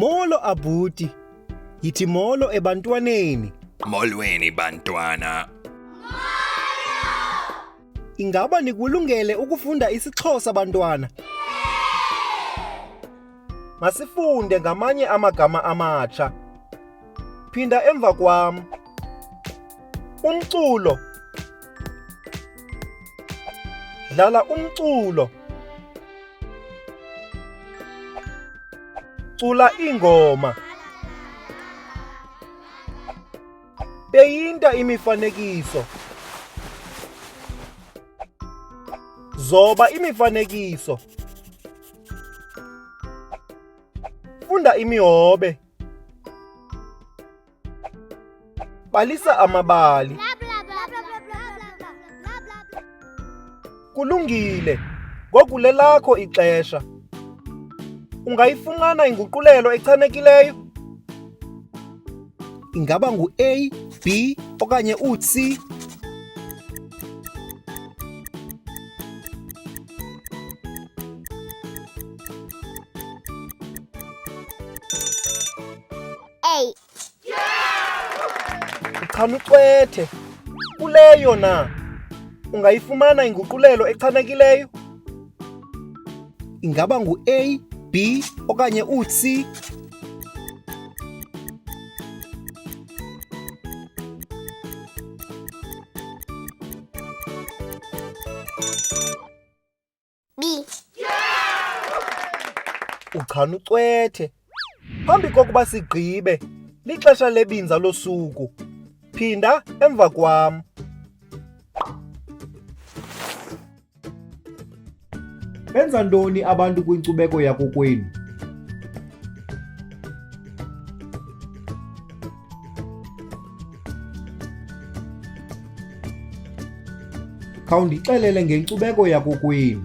Molo Abuti. Yithi molo ebantwaneni. Molweni bantwana. Ingaba nikulungele ukufunda isiXhosa bantwana? Masifunde ngamanye amagama amatsha. Phinda emva kwam. Umculo. Dlala umculo. Cula ingoma. Peyinta imifanekiso. Zoba imifanekiso. Funda imihobe. Balisa amabali. Kulungile. Ngoku lelakho ixesha. Ungayifumana inguqulelo echanekileyo? Ingaba ngu-A, B okanye u-C? A. Uchanucwethe. Kuleyo na. Ungayifumana inguqulelo echanekileyo? Ingaba ngu-A, B okanye u-C? B. Uchanucwethe. Phambi kokuba sigqibe, lixesha lebinza losuku. Phinda emva kwam. Benza ntoni abantu kwinkcubeko yakokwenu? Khawundixelele ngenkcubeko yakokwenu.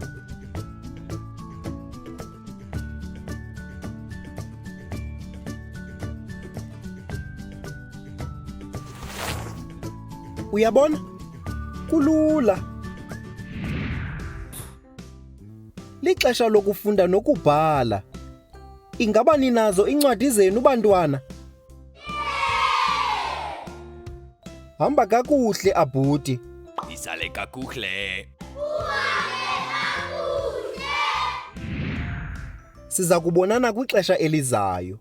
Uyabona? Kulula. Lixesha lokufunda nokubhala. Ingaba ninazo incwadi zenu bantwana? Hamba kakuhle Abuti. Isale kakuhle. Siza kubonana kwixesha elizayo.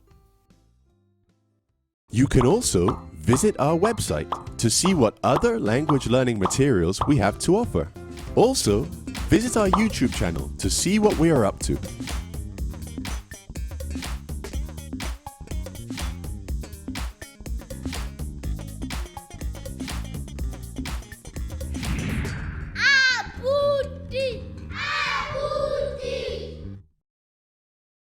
You can also visit our website to see what other language learning materials we have to offer. Also, visit our YouTube channel to see what we are up to.